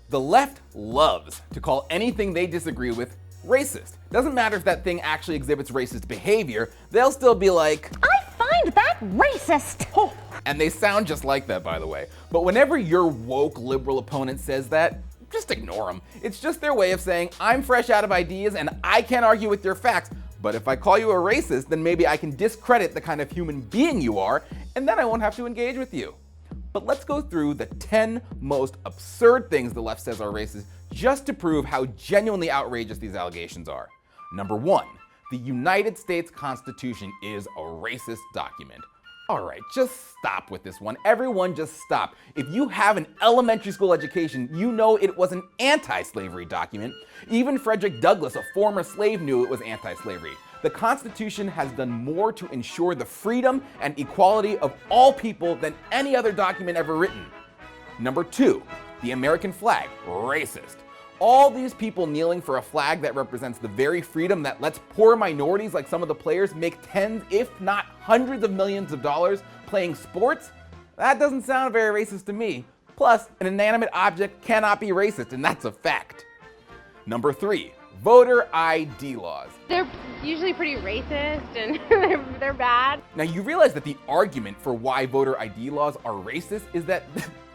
The left loves to call anything they disagree with racist. Doesn't matter if that thing actually exhibits racist behavior, they'll still be like, I find that racist. oh. And they sound just like that, by the way. But whenever your woke liberal opponent says that, just ignore them. It's just their way of saying, I'm fresh out of ideas and I can't argue with your facts, but if I call you a racist, then maybe I can discredit the kind of human being you are, and then I won't have to engage with you. But let's go through the 10 most absurd things the left says are racist just to prove how genuinely outrageous these allegations are. Number 1, the United States Constitution is a racist document. All right, just stop with this one. Everyone just stop. If you have an elementary school education, you know it was an anti-slavery document. Even Frederick Douglass, a former slave, knew it was anti-slavery. The Constitution has done more to ensure the freedom and equality of all people than any other document ever written. Number 2, the American flag, racist. All these people kneeling for a flag that represents the very freedom that lets poor minorities like some of the players make tens, if not hundreds of millions of dollars playing sports? That doesn't sound very racist to me. Plus, an inanimate object cannot be racist, and that's a fact. Number 3, voter ID laws. They're usually pretty racist and they're bad. Now you realize that the argument for why voter ID laws are racist is that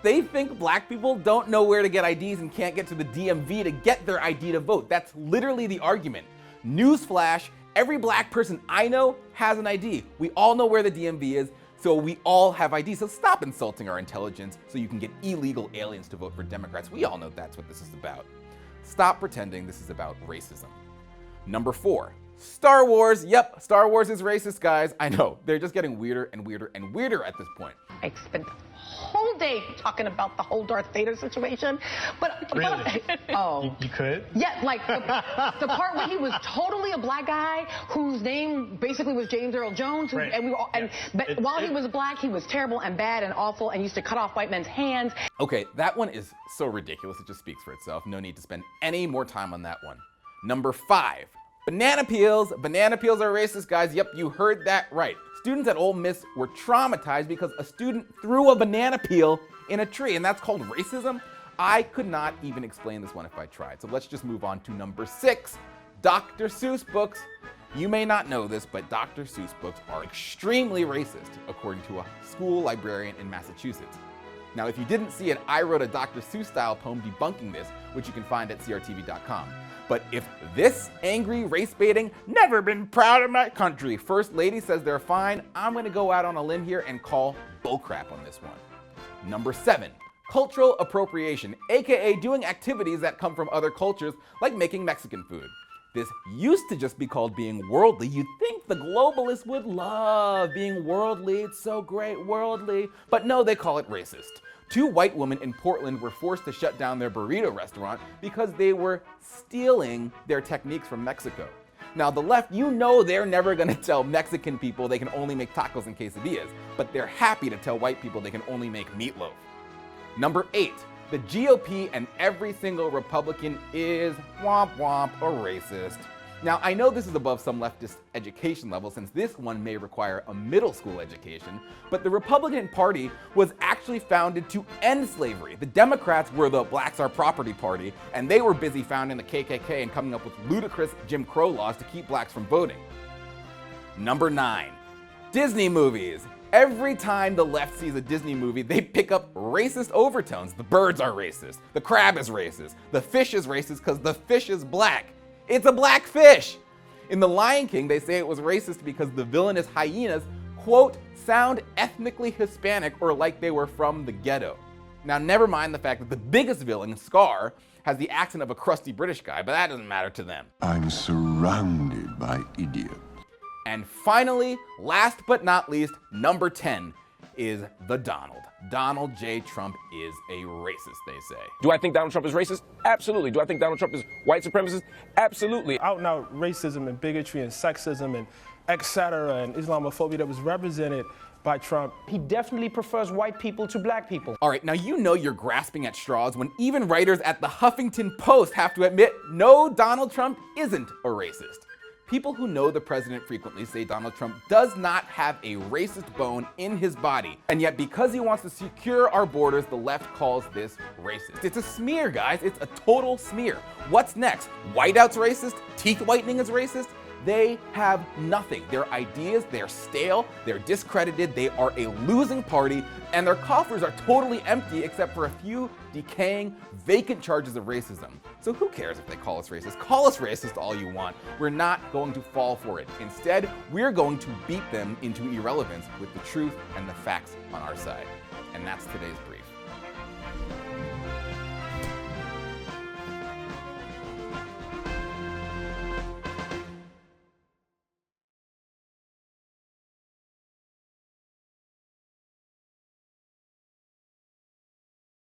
they think black people don't know where to get IDs and can't get to the DMV to get their ID to vote. That's literally the argument. Newsflash, every black person I know has an ID. We all know where the DMV is, so we all have IDs. So stop insulting our intelligence so you can get illegal aliens to vote for Democrats. We all know that's what this is about. Stop pretending this is about racism. Number 4, Star Wars. Yep, Star Wars is racist, guys. I know, they're just getting weirder and weirder and weirder at this point. I spent the whole day talking about the whole Darth Vader situation, but Really? oh, You could? yeah, like the part where he was totally a black guy whose name basically was James Earl Jones, Right. and we were, and Yes. but while he was black, he was terrible and bad and awful and used to cut off white men's hands. Okay, that one is so ridiculous, it just speaks for itself. No need to spend any more time on that one. Number 5, banana peels. Banana peels are racist, guys. Yep, you heard that right. Students at Ole Miss were traumatized because a student threw a banana peel in a tree, and that's called racism? I could not even explain this one if I tried. So let's just move on to number 6, Dr. Seuss books. You may not know this, but Dr. Seuss books are extremely racist, according to a school librarian in Massachusetts. Now, if you didn't see it, I wrote a Dr. Seuss style poem debunking this, which you can find at crtv.com. But if this angry race baiting, never been proud of my country first lady says they're fine, I'm gonna go out on a limb here and call bullcrap on this one. Number 7, cultural appropriation, aka doing activities that come from other cultures, like making Mexican food. This used to just be called being worldly. You'd think the globalists would love being worldly, it's so great, worldly. But no, they call it racist. 2 white women in Portland were forced to shut down their burrito restaurant because they were stealing their techniques from Mexico. Now the left, you know they're never gonna tell Mexican people they can only make tacos and quesadillas, but they're happy to tell white people they can only make meatloaf. Number 8, the GOP and every single Republican is womp womp a racist. Now, I know this is above some leftist education level since this one may require a middle school education, but the Republican Party was actually founded to end slavery. The Democrats were the Blacks Are Property Party, and they were busy founding the KKK and coming up with ludicrous Jim Crow laws to keep blacks from voting. Number 9, Disney movies. Every time the left sees a Disney movie, they pick up racist overtones. The birds are racist, the crab is racist, the fish is racist because the fish is black. It's a black fish. In The Lion King, they say it was racist because the villainous hyenas, quote, sound ethnically Hispanic or like they were from the ghetto. Now, never mind the fact that the biggest villain, Scar, has the accent of a crusty British guy, but that doesn't matter to them. I'm surrounded by idiots. And finally, last but not least, number 10 is the Donald. Donald J. Trump is a racist, they say. Do I think Donald Trump is racist? Absolutely. Do I think Donald Trump is white supremacist? Absolutely. Out and out racism and bigotry and sexism and etc. and Islamophobia that was represented by Trump. He definitely prefers white people to black people. All right, now you know you're grasping at straws when even writers at the Huffington Post have to admit, no, Donald Trump isn't a racist. People who know the president frequently say Donald Trump does not have a racist bone in his body. And yet because he wants to secure our borders, the left calls this racist. It's a smear, guys. It's a total smear. What's next? Whiteout's racist? Teeth whitening is racist? They have nothing. Their ideas, they're stale, they're discredited, they are a losing party, and their coffers are totally empty except for a few decaying, vacant charges of racism. So who cares if they call us racist? Call us racist all you want. We're not going to fall for it. Instead, we're going to beat them into irrelevance with the truth and the facts on our side. And that's today's brief.